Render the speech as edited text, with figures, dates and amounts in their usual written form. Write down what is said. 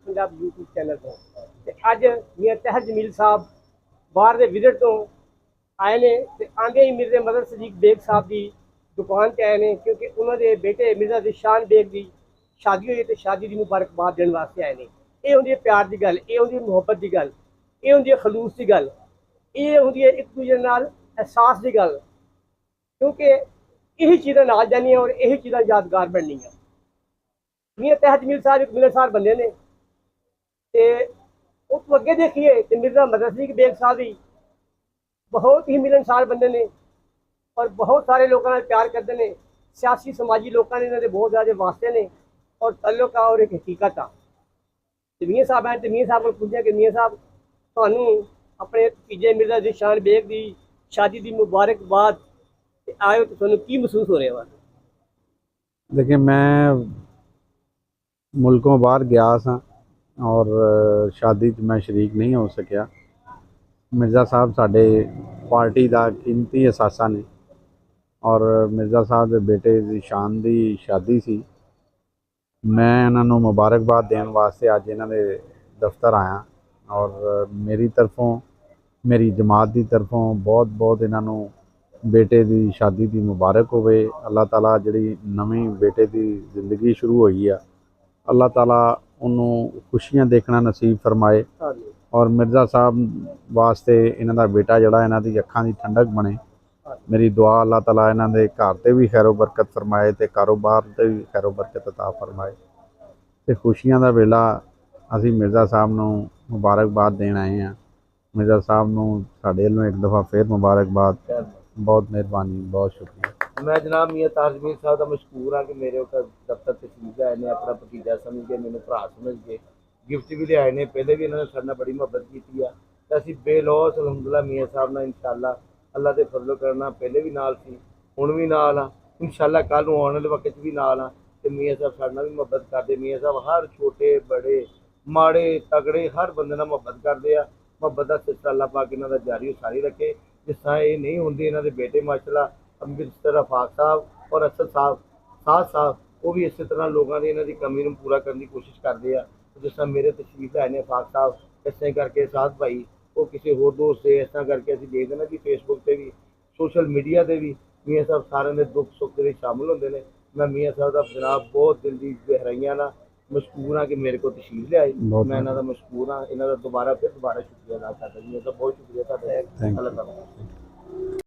Punjab YouTube channel तो अज मियाँ तहर जमील साहब बाहर के विजिट तो आए ने आंदे ही मिर्जा मदर सदीक बेग साहब की दुकान पर आए हैं क्योंकि उन्होंने बेटे मिर्जा दिशान बेग की शादी हुई तो शादी की मुबारकबाद देने वास्ते आए हैं। ये होंगी प्यार की गल, ये होंगी मुहब्बत की गल, ये होंगी खलूस की गल, ये होंगी एक दूसरे नाल एहसास की गल, क्योंकि यही चीज़ां नाल जानियां और यही चीज़ां यादगार बननियां। मियाँ तहर जमील साहब एक मिलनसार बंदे ने उस अगे देखिए तो मिर्जा मदर सदीक बेग साहब भी बहुत ही मिलनसार बंदे ने और बहुत सारे लोगों ने प्यार करते हैं। सियासी समाजी लोगों ने इन्होंने बहुत ज़्यादा वास्ते ने और तल्लुक और एक हकीकत आ। मियाँ साहब आए तो मियाँ साहब को पूछा कि मियाँ साहब थानू अपने भतीजे मिर्जा दिशान बेग की शादी की मुबारकबाद आए तो थानू की महसूस हो रहा है? देखिए, मैं मुल्कों बाहर गया सा और शादी मैं शरीक नहीं हो सकिया। मिर्ज़ा साहब साडे पार्टी का कीमती असासा ने और मिर्ज़ा साहब के बेटे की शान की शादी सी। मैं इन्हों मुबारकबाद देने वास्ते अज इन्हों के दफ्तर आया और मेरी तरफों मेरी जमात की तरफों बहुत बहुत इन्हों बेटे की शादी की मुबारक होवे। अल्लाह ताला जिहड़ी नवीं बेटे की जिंदगी शुरू हुई है, अल्लाह ताला उन्होंने खुशियां देखना नसीब फरमाए और मिर्ज़ा साहब वास्ते इन्हों का बेटा जड़ा इन्हों की अखां की ठंडक बने। मेरी दुआ अल्लाह ताला इन्हों के घर से भी खैरो बरकत फरमाए तो कारोबार से भी खैरो बरकत अता फरमाए। तो खुशियां का वेला असी मिर्ज़ा साहब नूं मुबारकबाद देन आए हैं। मिर्ज़ा साहब नूं साडे वल्लों एक दफ़ा फिर मुबारकबाद। बहुत मेहरबानी, बहुत शुक्रिया। मैं जनाब मियाँ तहर जमील साहब का मशहूर हाँ कि मेरे दफ्तर तशरीफ लाए ने, अपना भतीजा समझ के, मैंने भरा समझ के गिफ्ट भी लियाए ने। पहले भी इन्होंने साडे नाल बड़ी मुहब्बत की है तो असीं बेलौस अलहमदुलिल्लाह मियाँ साहब नाल इंशाअल्लाह अल्लाह के फजलो करना पहले भी नाल सी, हुण भी नाल हाँ, इंशाअल्लाह कल नूं आने वाले वक्त भी नाल हाँ। तो मियाँ साहब साडे नाल भी मुहब्बत करते। मियाँ साहब हर छोटे बड़े माड़े तगड़े हर बंदे नाल मुहब्बत करते हैं। मुहब्बत का सिलसिला अल्लाह पाक इन्हां दा जारी सारी रखे। जिस तरह ये नहीं होंदी इन्हां दे बेटे माशाअल्लाह अमृतसर आफाक साहब और असद साहब साथ साहब वो भी इस तरह लोगों की इन्हां दी कमी नूं पूरा करने की कोशिश करते हैं। जिस तरह मेरे तशरीफ लाए ने आफाक साहब, इस तरह करके साथ भाई वो किसी होर दोस्त से इस तरह करके असीं देखते हैं कि फेसबुक पर भी सोशल मीडिया पर भी मियाँ साहब सारे के दुख सुख के शामिल होंगे ने। मैं मियाँ साहब का जनाब बहुत दिल की गहराइयां ना मशहूर हाँ कि मेरे को तशरीफ लियाए। मैं इन्हां दा मशहूर हाँ, इन्हां दा दोबारा शुक्रिया अदा करदा जी। बहुत शुक्रिया। Thank Allah you. ताला